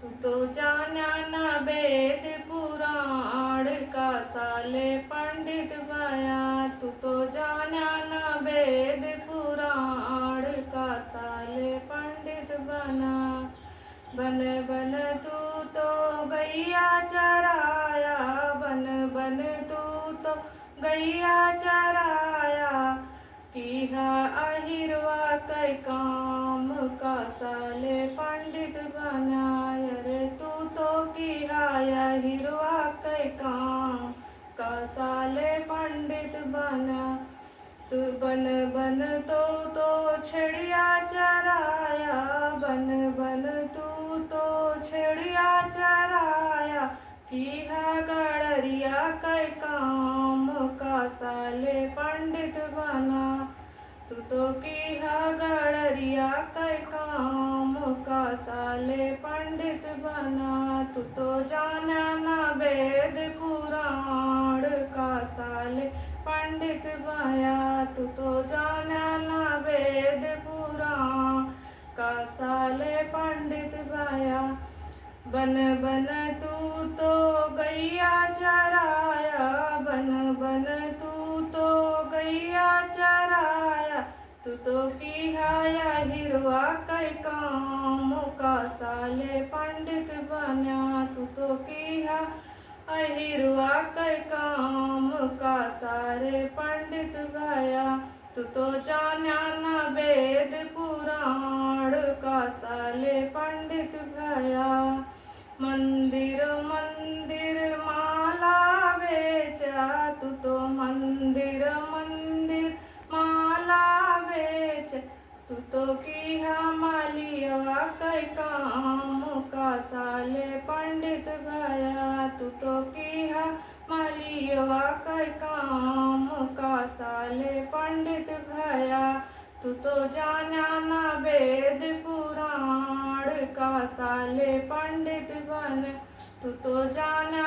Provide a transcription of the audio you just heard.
तू तो जाना न वेद पुराण का साले पंडित बया। तू तो जाना न वेद पुराण का साले पंडित बना। बन बन तू तो गैया चराया, बन बन तू तो गैया चराया। किहा अहिरवा कै काम का साले पंडित बना। रे तू तो किहा अहिरवा कै काम का साले पंडित बना। तू बन बन तो छेड़िया चराया, बन बन तू तो छेड़िया चराया। किहा गड़रिया कै काम का साले पंडित बना। तू तो किहा गड़रिया कै काम का साले पंडित बना। तू तो जाना न वेद पुराण का साले पंडित बया। तू तो जाना न वेद पुराण का साले पंडित बया। बन बन तू तो गैया चराया, बन बन तू तो गैया चराया। तू तो किहा अहिरवा कै काम का साले पंडित बना। तू तो किहा अहिरवा कै काम का सारे पंडित भया। तू तो जाना न वेद पुराण का साले पंडित भया। मंदिर मंदिर माला बेचा, तू तो मंदिर मंदिर माला बेच। तू तो किहा मालियवा कै काम का साले पंडित भया। तू तो किहा मालियवा कै काम का साले पंडित भया। तू तो जाना न वेद पुराण का साले पंडित बन। तू तो जाना